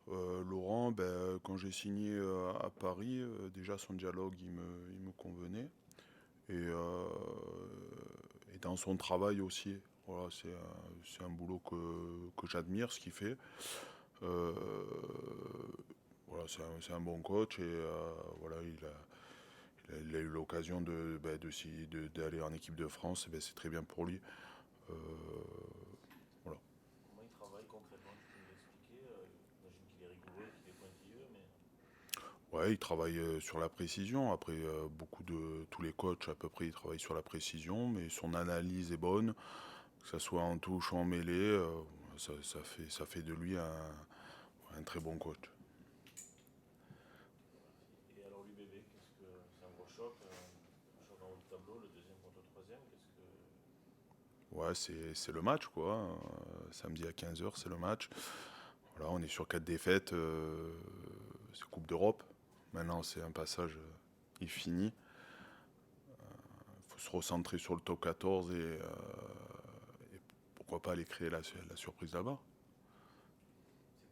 Laurent, quand j'ai signé à Paris, déjà son dialogue il me convenait. Et dans son travail aussi. Voilà, c'est un boulot que j'admire, ce qu'il fait. Euh, voilà, c'est un bon coach et voilà, il a eu l'occasion d'aller en équipe de France. Et c'est très bien pour lui. Euh, voilà. Comment il travaille concrètement? Tu peux nous expliquer? J'imagine qu'il est rigoureux, qu'il est pointilleux, mais Ouais, il travaille sur la précision. Après, tous les coachs à peu près, ils travaillent sur la précision, mais son analyse est bonne, que ce soit en touche ou en mêlée. Ça fait de lui un très bon coach. je te remercie. Et alors l'UBB, qu'est-ce que c'est un gros choc, un choc en haut de tableau, le deuxième contre le troisième, qu'est-ce que Ouais, c'est le match, quoi. Samedi à 15h, c'est le match. Voilà, on est sur 4 défaites. C'est Coupe d'Europe. Maintenant, c'est un passage infini. Il faut se recentrer sur le top 14 et pourquoi pas aller créer la surprise là-bas.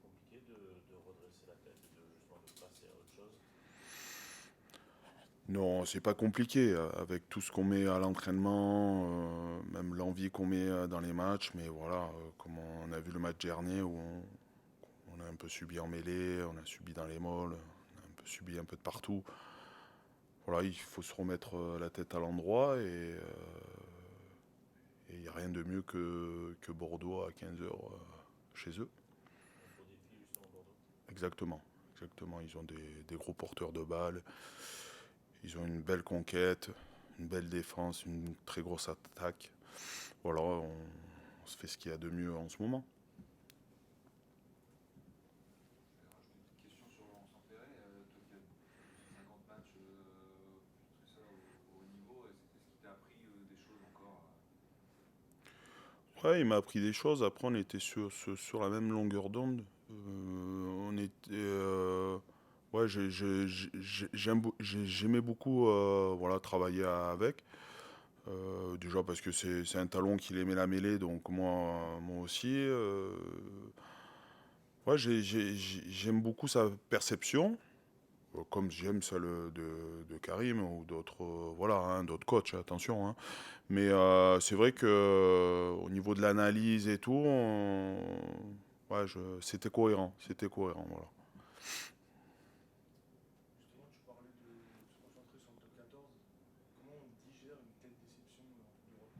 c'est compliqué de redresser la tête et de justement de passer à autre chose? Non, c'est pas compliqué avec tout ce qu'on met à l'entraînement, même l'envie qu'on met dans les matchs. Mais voilà, comme on a vu le match dernier où on a un peu subi en mêlée, on a subi dans les molles, on a un peu subi un peu de partout. Voilà, il faut se remettre la tête à l'endroit et il n'y a rien de mieux que Bordeaux à 15h chez eux. Un beau défi justement Bordeaux. Exactement, exactement. Ils ont des gros porteurs de balles, ils ont une belle conquête, une belle défense, une très grosse attaque. Voilà, on se fait ce qu'il y a de mieux en ce moment. Je vais rajouter une petite question sur Laurent Sampéré. Toi qui as plus de 150 matchs, tout ça au haut niveau, est-ce qu'il t'a appris des choses encore? Ouais, il m'a appris des choses. Après, on était sur la même longueur d'onde. On était. Ouais, j'aimais beaucoup voilà, travailler avec. Déjà parce que c'est un talon qu'il aimait la mêlée, donc moi aussi. Ouais, j'aime beaucoup sa perception, comme j'aime celle de Karim ou d'autres voilà, hein, d'autres coachs, attention. Hein. Mais c'est vrai que au niveau de l'analyse et tout, ouais, c'était cohérent. C'était cohérent, voilà. Justement, tu parlais de se concentrer sur le top 14. Comment on digère une telle déception en Coupe d'Europe?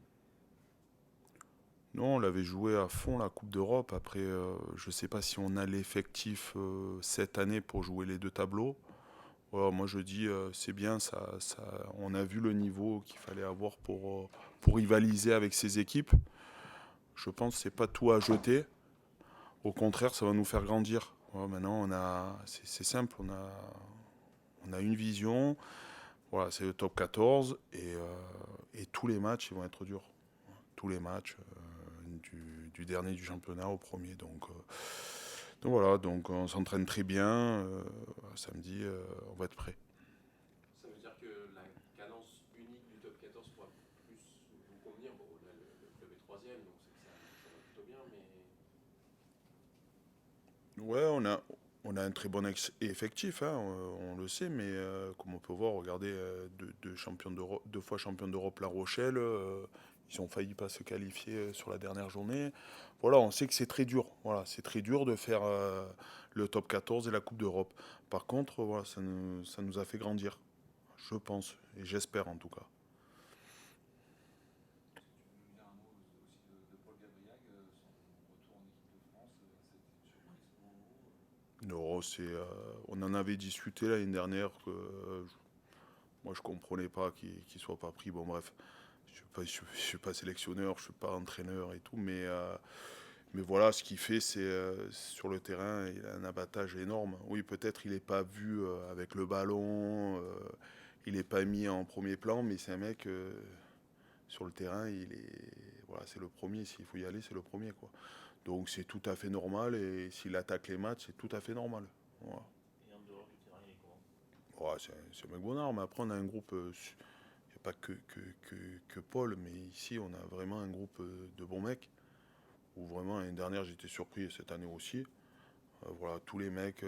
Non, on l'avait joué à fond la Coupe d'Europe. Après, je sais pas si on a l'effectif cette année pour jouer les deux tableaux. Voilà, moi je dis c'est bien, on a vu le niveau qu'il fallait avoir pour rivaliser avec ces équipes. Je pense que c'est pas tout à jeter. Au contraire, ça va nous faire grandir. Voilà, maintenant, c'est simple, on a une vision. Voilà, c'est le top 14 et tous les matchs ils vont être durs. Tous les matchs, du dernier du championnat au premier. Donc voilà, donc on s'entraîne très bien. Samedi, on va être prêt. Ça veut dire que la cadence unique du top 14 pourra plus vous convenir. Bon, là, le club est troisième, donc c'est que ça va plutôt bien, mais Ouais, on a un très bon effectif, hein, on le sait, mais comme on peut voir, regardez, deux fois champion d'Europe La Rochelle, ils ont failli pas se qualifier sur la dernière journée. Voilà, on sait que c'est très dur. Voilà, c'est très dur de faire le top 14 et la Coupe d'Europe. Par contre, voilà, ça nous a fait grandir, je pense, et j'espère en tout cas. est-ce que tu veux nous dire un mot aussi de Paul Gabriel, son retour en équipe de France, ça a été une surprise pour vous? Non, on en avait discuté l'année dernière que moi je comprenais pas qu'il soit pas pris. Bon bref, je suis pas sélectionneur, je suis pas entraîneur et tout, mais voilà, ce qu'il fait, c'est sur le terrain, il a un abattage énorme. Oui, peut-être il n'est pas vu avec le ballon, il n'est pas mis en premier plan, mais c'est un mec sur le terrain, voilà, c'est le premier. S'il faut y aller, c'est le premier quoi. Donc c'est tout à fait normal et s'il attaque les matchs, c'est tout à fait normal. Voilà. Et en dehors du terrain, il est comment? Ouais, c'est un mec Bonnard, mais après on a un groupe, il n'y a pas que Paul, mais ici on a vraiment un groupe de bons mecs, où vraiment l'année dernière j'étais surpris et cette année aussi. Voilà, tous les mecs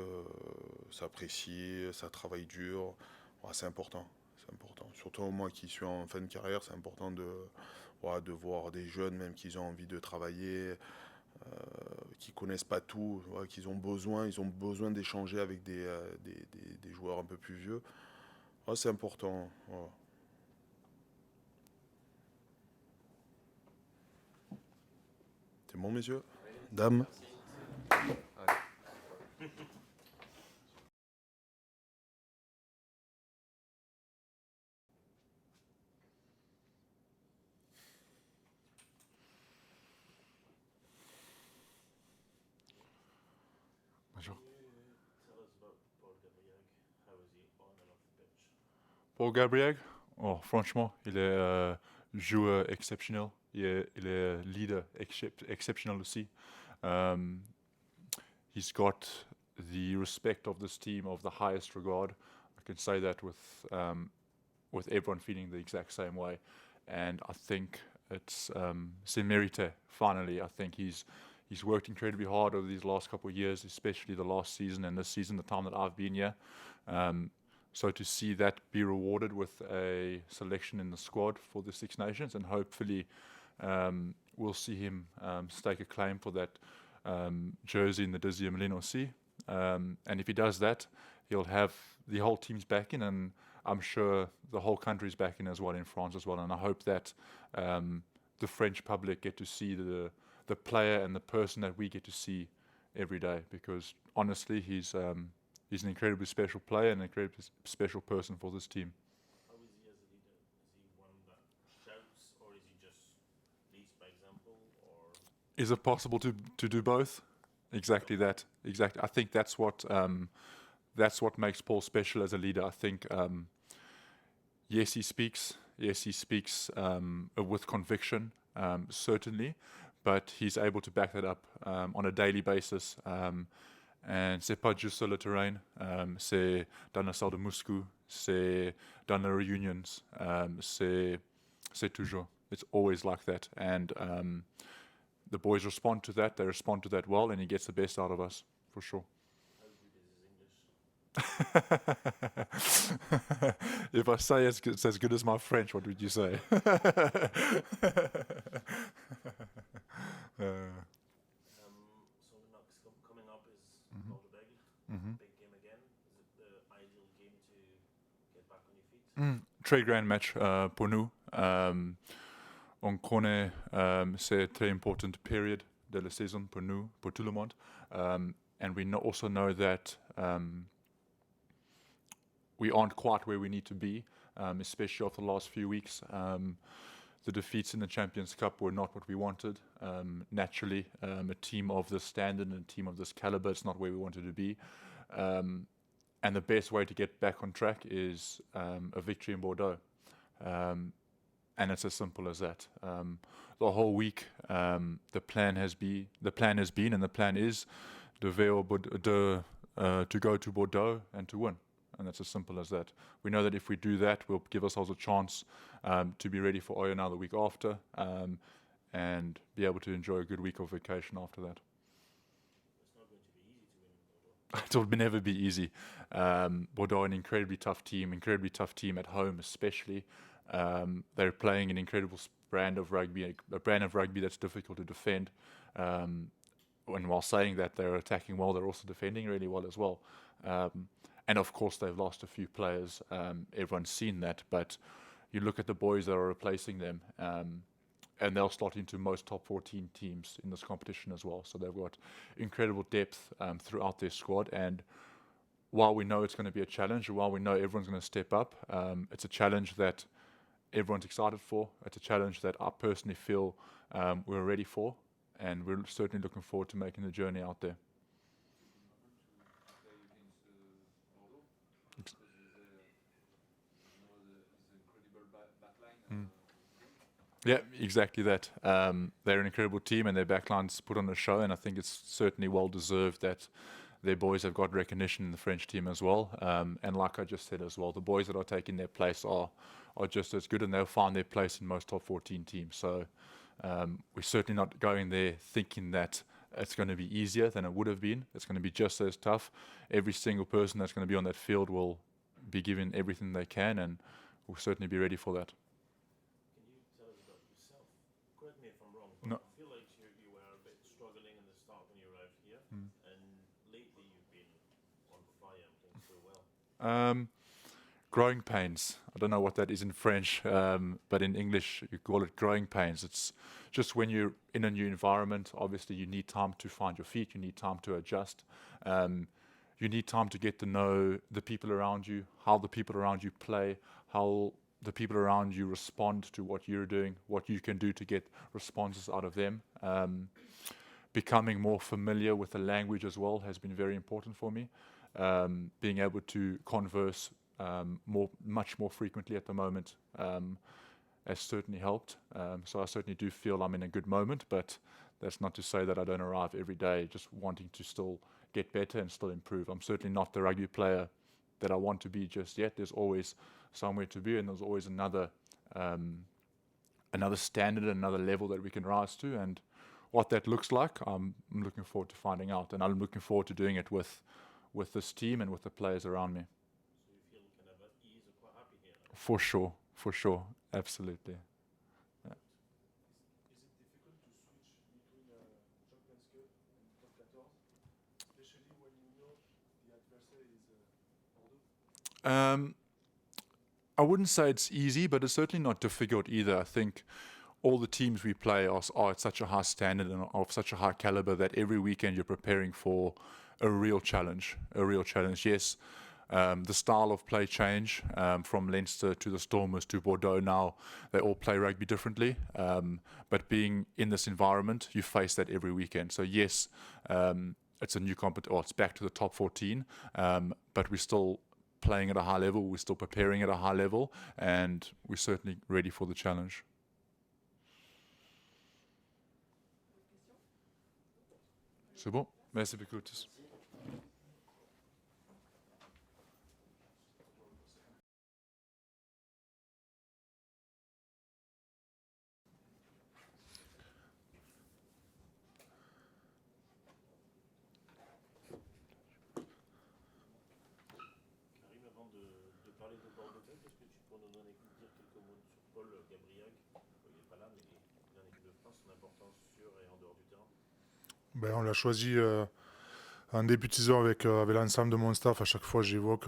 s'apprécient, ça travaille dur. Voilà, c'est important. C'est important. Surtout moi qui suis en fin de carrière, c'est important voilà, de voir des jeunes, même qui ont envie de travailler, qui connaissent pas tout, voilà, ils ont besoin d'échanger avec des joueurs un peu plus vieux. Voilà, c'est important. Voilà. C'est bon, messieurs? Dames? Bonjour. Tell us about Paul Gabriel. How is he on and off the pitch? Paul Gabriel, oh, franchement, il est joueur exceptionnel. Il est leader exceptionnel aussi. He's got the respect of this team of the highest regard. I can say that with everyone feeling the exact same way. And I think c'est mérité, finally. I think he's worked incredibly hard over these last couple of years, especially the last season and this season, the time that I've been here. So to see that be rewarded with a selection in the squad for the Six Nations, and hopefully we'll see him stake a claim for that jersey in the Dizzy Melin aussi. And if he does that, he'll have the whole team's backing, and I'm sure the whole country's backing as well in France as well. And I hope that the French public get to see the player and the person that we get to see every day, because honestly, he's an incredibly special player and an incredibly special person for this team. How is he as a leader? Is he one that shouts, or is he just leads by example, or? Is it possible to do both? Exactly that. Exactly. I think that's what makes Paul special as a leader. I think yes, he speaks. Yes, he speaks with conviction, certainly, but he's able to back that up on a daily basis. And c'est pas juste sur le terrain, c'est dans la salle de muscu, c'est dans les reunions, c'est toujours. It's always like that. And the boys respond to that. They respond to that well, and he gets the best out of us, for sure. How good is his English? If I say it's as good as my French, what would you say? So the next coming up is Bordeaux. Mhm. Big game again. Is it the ideal game to get back on your feet? Très grand match pour nous. On connaît c'est très important period de la saison pour nous, pour tout le monde. And we also know that we aren't quite where we need to be, especially after the last few weeks. The defeats in the Champions Cup were not what we wanted. Naturally, a team of this standard and a team of this caliber, it's not where we wanted to be. And the best way to get back on track is a victory in Bordeaux. And it's as simple as that. The whole week, the plan has been, and the plan is to go to Bordeaux and to win. And that's as simple as that. We know that if we do that, we'll give ourselves a chance to be ready for Oyonnax the week after, and be able to enjoy a good week of vacation after that. It's not going to be easy to win in Bordeaux. It will never be easy. Bordeaux, an incredibly tough team at home especially. They're playing an incredible brand of rugby that's difficult to defend. And while saying that, they're attacking well, they're also defending really well as well. And of course, they've lost a few players. Everyone's seen that. But you look at the boys that are replacing them, and they'll slot into most top 14 teams in this competition as well. So they've got incredible depth throughout their squad. And while we know it's going to be a challenge, while we know everyone's going to step up, it's a challenge that everyone's excited for. It's a challenge that I personally feel we're ready for, and we're certainly looking forward to making the journey out there. Yeah, exactly that. They're an incredible team, and their backline's put on a show, and I think it's certainly well deserved that their boys have got recognition in the French team as well. And like I just said as well, the boys that are taking their place are just as good, and they'll find their place in most top 14 teams. So we're certainly not going there thinking that it's going to be easier than it would have been. It's going to be just as tough. Every single person that's going to be on that field will be given everything they can, and we'll certainly be ready for that. Can you tell us about yourself? Correct me if I'm wrong, but No. I feel like you were a bit struggling in the start when you arrived here, and lately you've been on fire and playing so well. Growing pains. I don't know what that is in French, but in English you call it growing pains. It's just when you're in a new environment, obviously you need time to find your feet, you need time to adjust. You need time to get to know the people around you, how the people around you play, how the people around you respond to what you're doing, what you can do to get responses out of them. Becoming more familiar with the language as well has been very important for me. Being able to converse much more frequently at the moment has certainly helped. So I certainly do feel I'm in a good moment, but that's not to say that I don't arrive every day just wanting to still get better and still improve. I'm certainly not the rugby player that I want to be just yet. There's always somewhere to be, and there's always another standard, another level that we can rise to, and what that looks like, I'm looking forward to finding out, and I'm looking forward to doing it with this team and with the players around me. So you feel kind of at ease or quite happy here now? For sure, absolutely. Is it difficult to switch between Champions Cup and Top 14, especially when you know the adversary is Bordeaux? I wouldn't say it's easy, but it's certainly not difficult either. I think all the teams we play are at such a high standard and of such a high caliber that every weekend you're preparing for a real challenge. Yes, the style of play change from Leinster to the Stormers to Bordeaux now, they all play rugby differently. But being in this environment, you face that every weekend. So yes, it's a new it's back to the top 14, but we're still playing at a high level, we're still preparing at a high level, and we're certainly ready for the challenge. C'est bon? Merci beaucoup. Karim, avant de parler de Bordeaux, est-ce que tu peux nous dire quelques mots sur Paul Gabriel? Il n'est pas là, mais il est en équipe de France, son importance sur et en dehors du terrain. Ben, on l'a choisi en début de saison avec l'ensemble de mon staff. À chaque fois, j'évoque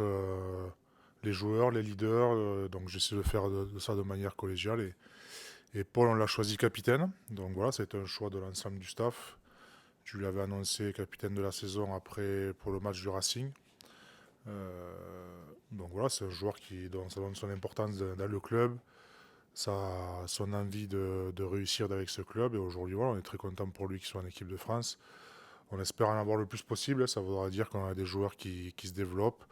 les joueurs, les leaders. Donc, j'essaie de faire de ça de manière collégiale. Et Paul, on l'a choisi capitaine. Donc, voilà, c'est un choix de l'ensemble du staff. Je lui avais annoncé capitaine de la saison après pour le match du Racing. Donc, voilà, c'est un joueur dont ça donne son importance dans le club. Son envie de réussir avec ce club. Et aujourd'hui, voilà, on est très content pour lui qu'il soit en équipe de France. On espère en avoir le plus possible. Ça voudra dire qu'on a des joueurs qui se développent.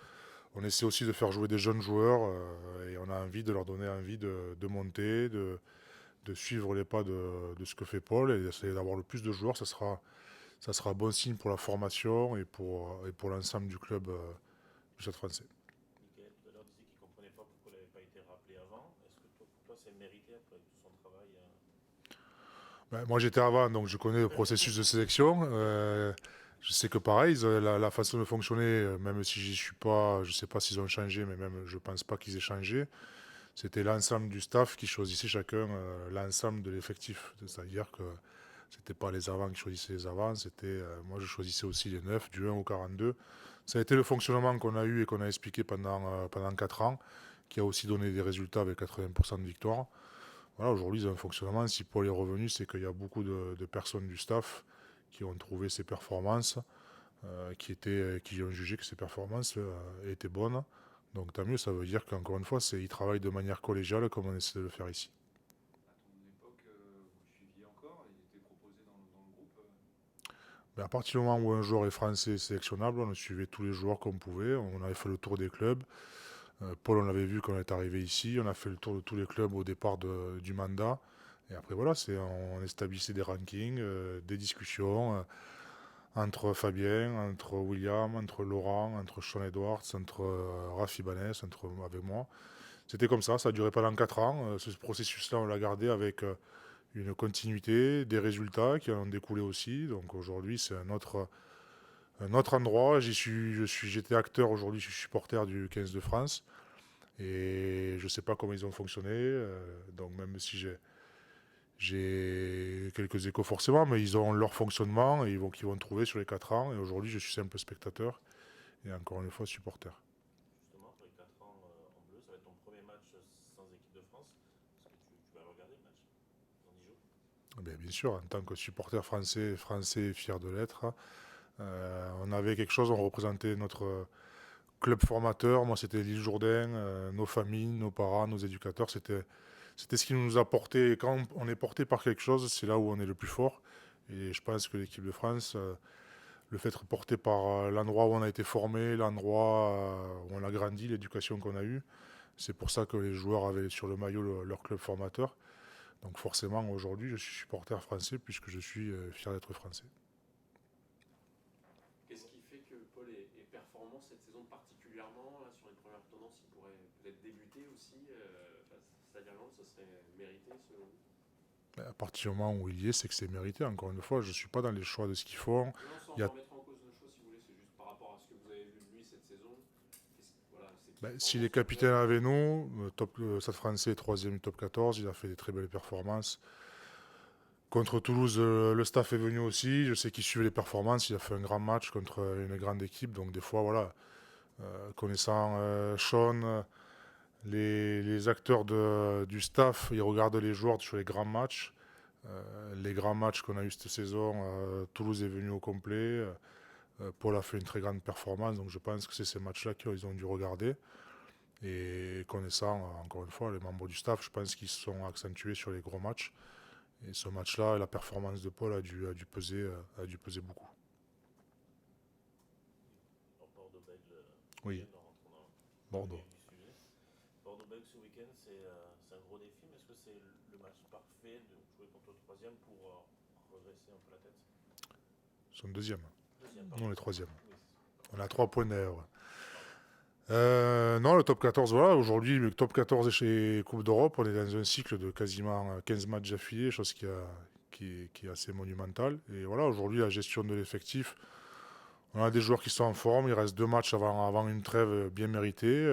On essaie aussi de faire jouer des jeunes joueurs et on a envie de leur donner envie de monter, de suivre les pas de ce que fait Paul et d'essayer d'avoir le plus de joueurs. Ça sera bon signe pour la formation et pour l'ensemble du club du Stade Français. Michael, tout à l'heure, disait qu'il ne comprenait pas pourquoi il n'avait pas été rappelé avant. Est-ce que pour toi, c'est mérité après tout son travail Ben, moi, j'étais avant, donc je connais le processus de sélection. Je sais que pareil, la façon de fonctionner, même si j'y suis pas, je ne sais pas s'ils ont changé, mais même je ne pense pas qu'ils aient changé. C'était l'ensemble du staff qui choisissait chacun l'ensemble de l'effectif. C'est-à-dire que c'était pas les avants qui choisissaient les avants, c'était moi je choisissais aussi les 9, du 1 au 42. Ça a été le fonctionnement qu'on a eu et qu'on a expliqué pendant 4 ans, qui a aussi donné des résultats avec 80% de victoire. Voilà, aujourd'hui, ils ont un fonctionnement. Si Paul est revenu, c'est qu'il y a beaucoup de personnes du staff qui ont trouvé ses performances, qui ont jugé que ses performances étaient bonnes. Donc tant mieux, ça veut dire qu'encore une fois, ils travaillent de manière collégiale comme on essaie de le faire ici. À ton époque, vous le suiviez encore? Il était proposé dans le groupe Mais à partir du moment où un joueur est français sélectionnable, on le suivait tous les joueurs qu'on pouvait. On avait fait le tour des clubs. Paul, on l'avait vu quand on est arrivé ici. On a fait le tour de tous les clubs au départ du mandat. Et après, voilà, on établissait des rankings, des discussions entre Fabien, entre William, entre Laurent, entre Sean Edwards, entre Rafi Ibanez, avec moi. C'était comme ça a duré pendant 4 ans. Ce processus-là, on l'a gardé avec une continuité, des résultats qui en ont découlé aussi. Donc aujourd'hui, c'est un autre endroit. J'étais acteur, aujourd'hui je suis supporter du 15 de France. Et je ne sais pas comment ils ont fonctionné. Donc même si j'ai quelques échos forcément, mais ils ont leur fonctionnement et qu'ils vont trouver sur les 4 ans. Et aujourd'hui, je suis simple spectateur et encore une fois supporter. Justement, pour les 4 ans en bleu, ça va être ton premier match sans équipe de France. Est-ce que tu vas le regarder le match dans 10 jours? Bien sûr, en tant que supporter français fier de l'être, on avait quelque chose, on représentait notre club formateur. Moi, c'était l'île Jourdain, nos familles, nos parents, nos éducateurs. C'était ce qui nous a porté. Quand on est porté par quelque chose, c'est là où on est le plus fort. Et je pense que l'équipe de France, le fait d'être porté par l'endroit où on a été formé, l'endroit où on a grandi, l'éducation qu'on a eue, c'est pour ça que les joueurs avaient sur le maillot leur club formateur. Donc forcément, aujourd'hui, je suis supporter français puisque je suis fier d'être français. Qu'est-ce qui fait que Paul est performant cette saison particulièrement là, sur les premières tendances, il pourrait peut-être débuter aussi c'est-à-dire ça serait mérité selon vous? À partir du moment où il y est, c'est que c'est mérité. Encore une fois, je ne suis pas dans les choix de ce qu'ils font. Non, sans Il y a... remettre en cause nos choix, si vous voulez, c'est juste par rapport à ce que vous avez vu de lui cette saison. S'il est capitaine avec nous, Stade Français, 3e du top 14, il a fait des très belles performances. Contre Toulouse, le staff est venu aussi. Je sais qu'il suivait les performances. Il a fait un grand match contre une grande équipe. Donc des fois, voilà, connaissant Sean, les acteurs du staff, ils regardent les joueurs sur les grands matchs. Les grands matchs qu'on a eu cette saison, Toulouse est venu au complet. Paul a fait une très grande performance. Donc je pense que c'est ces matchs-là qu'ils ont dû regarder. Et connaissant, encore une fois, les membres du staff, je pense qu'ils se sont accentués sur les gros matchs. Et ce match-là, la performance de Paul a dû peser beaucoup. Bordeaux-Bègles, Oui. Bordeaux. Bordeaux-Bègles ce week-end, c'est un gros défi, mais est-ce que c'est le match parfait de jouer contre le 3e pour redresser un peu la tête? Ils sont 2e. Pardon. Non, les 3e. Oui, On a 3 points d'ailleurs. Non, le top 14, voilà. Aujourd'hui, le top 14 chez Coupe d'Europe, on est dans un cycle de quasiment 15 matchs d'affilée, chose qui est assez monumentale. Et voilà, aujourd'hui, la gestion de l'effectif, on a des joueurs qui sont en forme. Il reste 2 matchs avant une trêve bien méritée.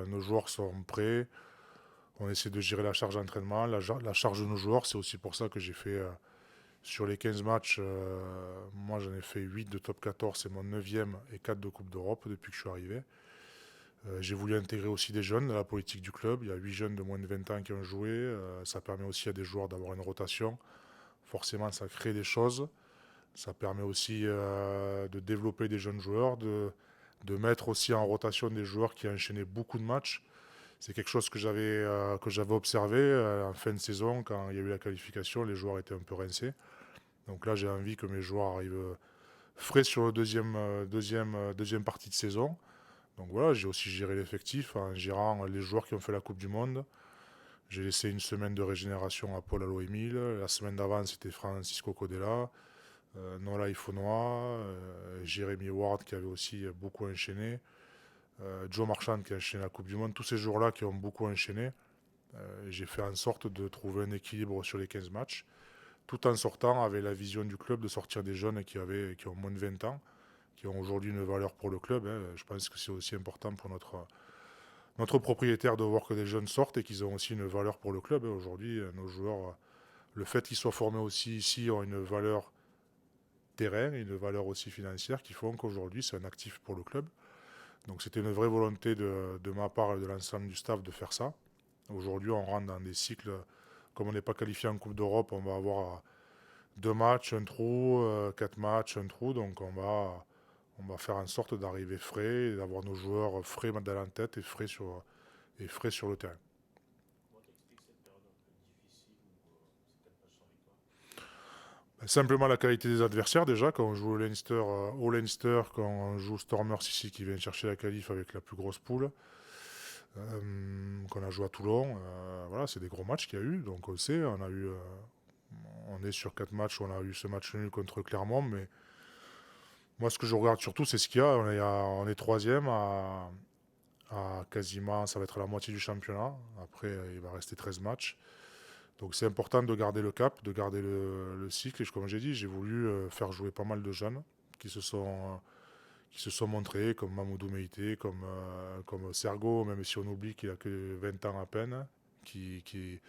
Nos joueurs sont prêts. On essaie de gérer la charge d'entraînement, la charge de nos joueurs. C'est aussi pour ça que j'ai fait, sur les 15 matchs, moi j'en ai fait 8 de top 14, c'est mon 9e et 4 de Coupe d'Europe depuis que je suis arrivé. J'ai voulu intégrer aussi des jeunes dans la politique du club. Il y a 8 jeunes de moins de 20 ans qui ont joué. Ça permet aussi à des joueurs d'avoir une rotation. Forcément, ça crée des choses. Ça permet aussi de développer des jeunes joueurs, de mettre aussi en rotation des joueurs qui ont enchaîné beaucoup de matchs. C'est quelque chose que j'avais observé en fin de saison. Quand il y a eu la qualification, les joueurs étaient un peu rincés. Donc là, j'ai envie que mes joueurs arrivent frais sur la deuxième partie de saison. Donc voilà, j'ai aussi géré l'effectif en gérant les joueurs qui ont fait la Coupe du Monde. J'ai laissé une semaine de régénération à Paul Allo-Émile. La semaine d'avant, c'était Francisco Codella, Nola Ifonoa, Jérémy Ward qui avait aussi beaucoup enchaîné, Joe Marchand qui a enchaîné la Coupe du Monde. Tous ces joueurs-là qui ont beaucoup enchaîné. J'ai fait en sorte de trouver un équilibre sur les 15 matchs, tout en sortant avec la vision du club de sortir des jeunes qui ont moins de 20 ans, qui ont aujourd'hui une valeur pour le club. Je pense que c'est aussi important pour notre propriétaire de voir que des jeunes sortent et qu'ils ont aussi une valeur pour le club. Aujourd'hui, nos joueurs, le fait qu'ils soient formés aussi ici, ont une valeur terrain et une valeur aussi financière qui font qu'aujourd'hui, c'est un actif pour le club. Donc c'était une vraie volonté de ma part et de l'ensemble du staff de faire ça. Aujourd'hui, on rentre dans des cycles, comme on n'est pas qualifié en Coupe d'Europe, on va avoir 2 matchs, un trou, 4 matchs, un trou. Donc on va faire en sorte d'arriver frais, et d'avoir nos joueurs frais dans la tête et frais sur le terrain. Comment t'expliques cette période un peu difficile où c'est peut-être pas sans victoire? Simplement la qualité des adversaires déjà, quand on joue au Leinster, quand on joue Stormers ici qui vient chercher la qualif avec la plus grosse poule, qu'on a joué à Toulon, voilà, c'est des gros matchs qu'il y a eu, donc on sait, on est sur 4 matchs où on a eu ce match nul contre Clermont, mais moi ce que je regarde surtout c'est ce qu'il y a, on est 3e à quasiment, ça va être la moitié du championnat, après il va rester 13 matchs. Donc c'est important de garder le cap, de garder le cycle. Et comme j'ai dit, j'ai voulu faire jouer pas mal de jeunes qui se sont montrés, comme Mamoudou Meïté, comme Sergo, même si on oublie qu'il a que 20 ans à peine, qui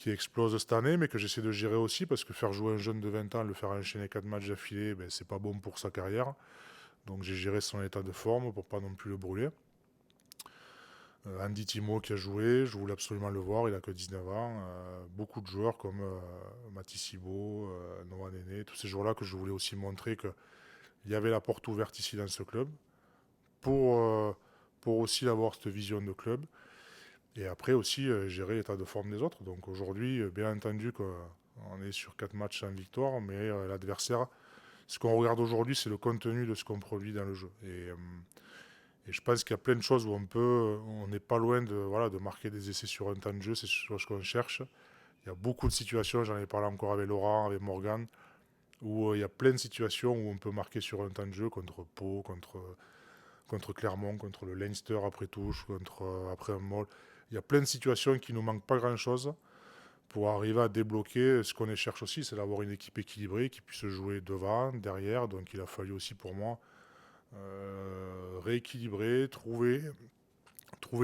explose cette année, mais que j'essaie de gérer aussi, parce que faire jouer un jeune de 20 ans, le faire enchaîner 4 matchs d'affilée, ben, c'est pas bon pour sa carrière. Donc j'ai géré son état de forme pour pas non plus le brûler. Andy Timo qui a joué, je voulais absolument le voir, il a que 19 ans. Beaucoup de joueurs comme Mathis Thibault, Noah Néné, tous ces joueurs-là que je voulais aussi montrer qu'il y avait la porte ouverte ici dans ce club pour aussi avoir cette vision de club. Et après aussi gérer l'état de forme des autres. Donc aujourd'hui, bien entendu qu'on est sur 4 matchs sans victoire, mais l'adversaire, ce qu'on regarde aujourd'hui, c'est le contenu de ce qu'on produit dans le jeu. Et je pense qu'il y a plein de choses où on n'est pas loin de marquer des essais sur un temps de jeu, c'est ce qu'on cherche. Il y a beaucoup de situations, j'en ai parlé encore avec Laurent, avec Morgan, où il y a plein de situations où on peut marquer sur un temps de jeu contre Pau, contre Clermont, contre le Leinster après touche, après un Moll. Il y a plein de situations qui ne nous manquent pas grand-chose pour arriver à débloquer. Ce qu'on cherche aussi, c'est d'avoir une équipe équilibrée qui puisse jouer devant, derrière. Donc il a fallu aussi pour moi rééquilibrer, trouver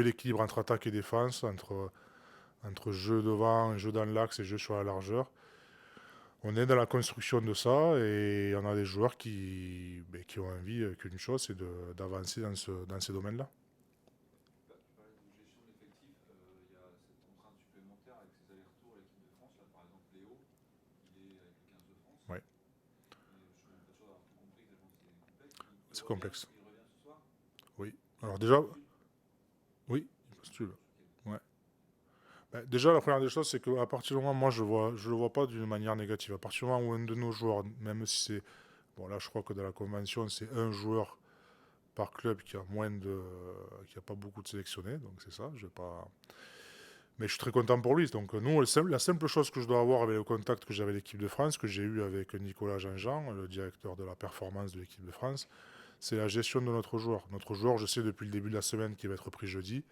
l'équilibre entre attaque et défense, entre jeu devant, jeu dans l'axe et jeu sur la largeur. On est dans la construction de ça et on a des joueurs qui ont envie qu'une chose, c'est d'avancer dans ces domaines-là. Tu parlais de gestion de l'effectif, il y a cette contrainte supplémentaire avec ses allers-retours à l'équipe de France. Là, par exemple, Léo, il est avec le 15 de France. Ouais. Et je suis même pas sûr d'avoir tout compris, tellement c'est complexe. C'est complexe. Il revient ce soir. Oui. Alors déjà, oui, il postule. Ouais. Ben, déjà, la première des choses, c'est qu'à partir du moment, moi, je le vois pas d'une manière négative. À partir du moment où un de nos joueurs, même si c'est, bon là, je crois que dans la convention, c'est un joueur par club qui a pas beaucoup de sélectionnés, donc c'est ça. Je vais pas. Mais je suis très content pour lui. Donc nous, la simple chose que je dois avoir avec le contact que j'avais avec l'équipe de France, que j'ai eu avec Nicolas Jean-Jean, le directeur de la performance de l'équipe de France, c'est la gestion de notre joueur. Notre joueur, je sais depuis le début de la semaine qu'il va être pris jeudi.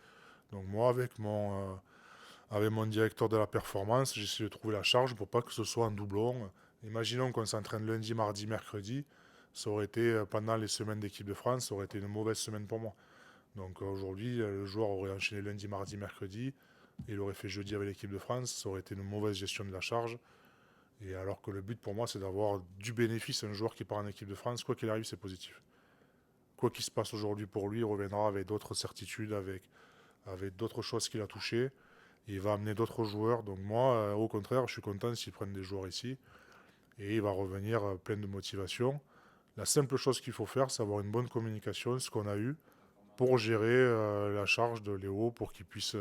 Donc moi, avec mon directeur de la performance, j'essaie de trouver la charge pour pas que ce soit un doublon. Imaginons qu'on s'entraîne lundi, mardi, mercredi. Ça aurait été, pendant les semaines d'équipe de France, ça aurait été une mauvaise semaine pour moi. Donc aujourd'hui, le joueur aurait enchaîné lundi, mardi, mercredi. Et il aurait fait jeudi avec l'équipe de France. Ça aurait été une mauvaise gestion de la charge. Et alors que le but pour moi, c'est d'avoir du bénéfice. Un joueur qui part en équipe de France, quoi qu'il arrive, c'est positif. Quoi qu'il se passe aujourd'hui pour lui, il reviendra avec d'autres certitudes, avec d'autres choses qu'il a touchées. Il va amener d'autres joueurs. Donc moi, au contraire, je suis content s'ils prennent des joueurs ici. Et il va revenir plein de motivation. La simple chose qu'il faut faire, c'est avoir une bonne communication, ce qu'on a eu, pour gérer la charge de Léo, pour qu'il puisse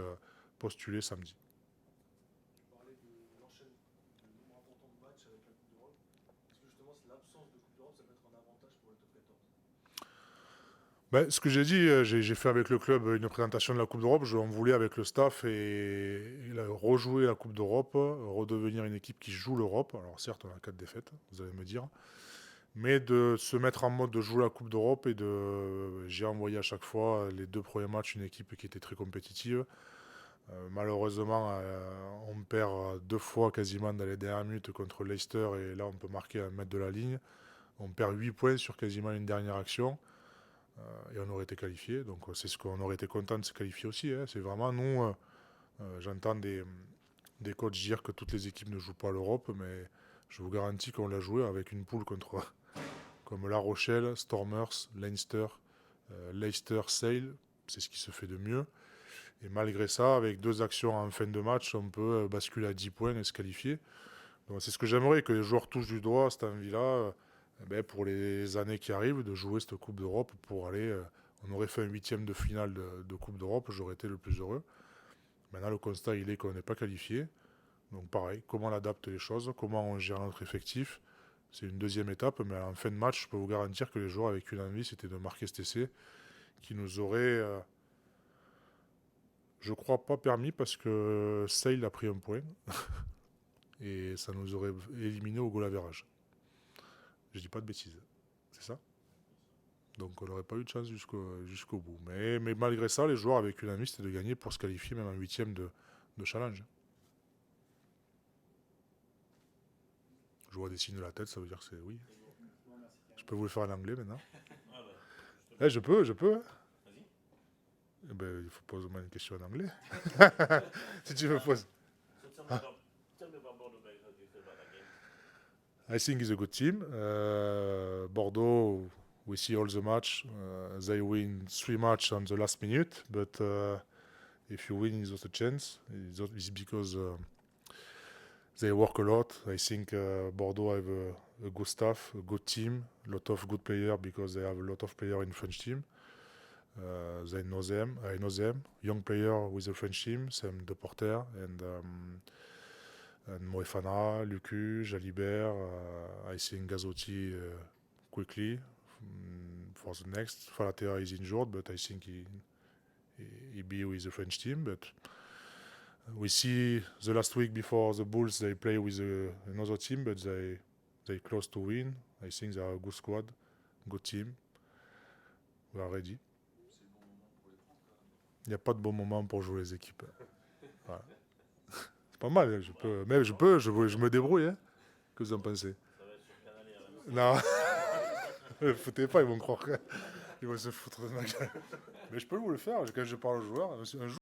postuler samedi. Tu parlais de l'enchaînement, de nombre important de matchs avec la Coupe d'Europe. Est-ce que justement l'absence de Coupe d'Europe, ça peut être un avantage pour le top 14? Ben, ce que j'ai dit, j'ai fait avec le club une présentation de la Coupe d'Europe. On voulait avec le staff et rejouer la Coupe d'Europe, redevenir une équipe qui joue l'Europe. Alors certes, on a 4 défaites, vous allez me dire. Mais de se mettre en mode de jouer la Coupe d'Europe j'ai envoyé à chaque fois les 2 premiers matchs une équipe qui était très compétitive. Malheureusement, on perd 2 fois quasiment dans les dernières minutes contre Leicester et là on peut marquer un mètre de la ligne. On perd 8 points sur quasiment une dernière action et on aurait été qualifié. Donc c'est ce qu'on aurait été content de se qualifier aussi. C'est vraiment nous, j'entends des coachs dire que toutes les équipes ne jouent pas l'Europe, mais je vous garantis qu'on l'a joué avec une poule comme La Rochelle, Stormers, Leinster, Leicester, Sale. C'est ce qui se fait de mieux. Et malgré ça, avec 2 actions en fin de match, on peut basculer à 10 points et se qualifier. Donc c'est ce que j'aimerais, que les joueurs touchent du doigt cette envie-là, pour les années qui arrivent, de jouer cette Coupe d'Europe pour aller... on aurait fait un 8e de finale de Coupe d'Europe, j'aurais été le plus heureux. Maintenant, le constat, il est qu'on n'est pas qualifié. Donc pareil, comment on adapte les choses, comment on gère notre effectif. C'est une 2e étape, mais en fin de match, je peux vous garantir que les joueurs avec une envie, c'était de marquer cet essai qui nous aurait... je crois pas permis parce que Sale a pris un point et ça nous aurait éliminé au goal average. Je dis pas de bêtises, c'est ça? Donc on n'aurait pas eu de chance jusqu'au bout. Mais malgré ça, les joueurs avec une envie, c'était de gagner pour se qualifier même en 8e de challenge. Je vois des signes de la tête, ça veut dire que c'est oui. Je peux vous le faire en anglais maintenant. Ah bah, Je peux. vas-y. Eh ben, il faut poser une question en anglais. Si tu me poses. So tell me about Bordeaux Bègles. How do you feel about that game? I think it's a good team. Bordeaux, we see all the match. They win 3 matches on the last minute, but if you win, it's not a chance. It's because they work a lot. I think Bordeaux have a good staff, a good team, a lot of good players because they have a lot of players in French team. They know them. I know them. Young player with the French team, Sam Deporter and Moefana, Lucu, Jalibert. I think Gazzotti quickly for the next. Falatea is injured, but I think he be with the French team. But we see the last week before the Bulls, they play with another team, but they close to win. I think they are a good squad, good team. We are ready. Il n'y a pas de bon moment pour jouer les équipes. Voilà. C'est pas mal, je me débrouille. Hein. Que vous en pensez? Ça va être sur Canal et RMC. Non, ne foutez pas, ils vont croire qu'ils vont se foutre de ma gueule. Mais je peux vous le faire quand je parle aux joueurs. Un jour,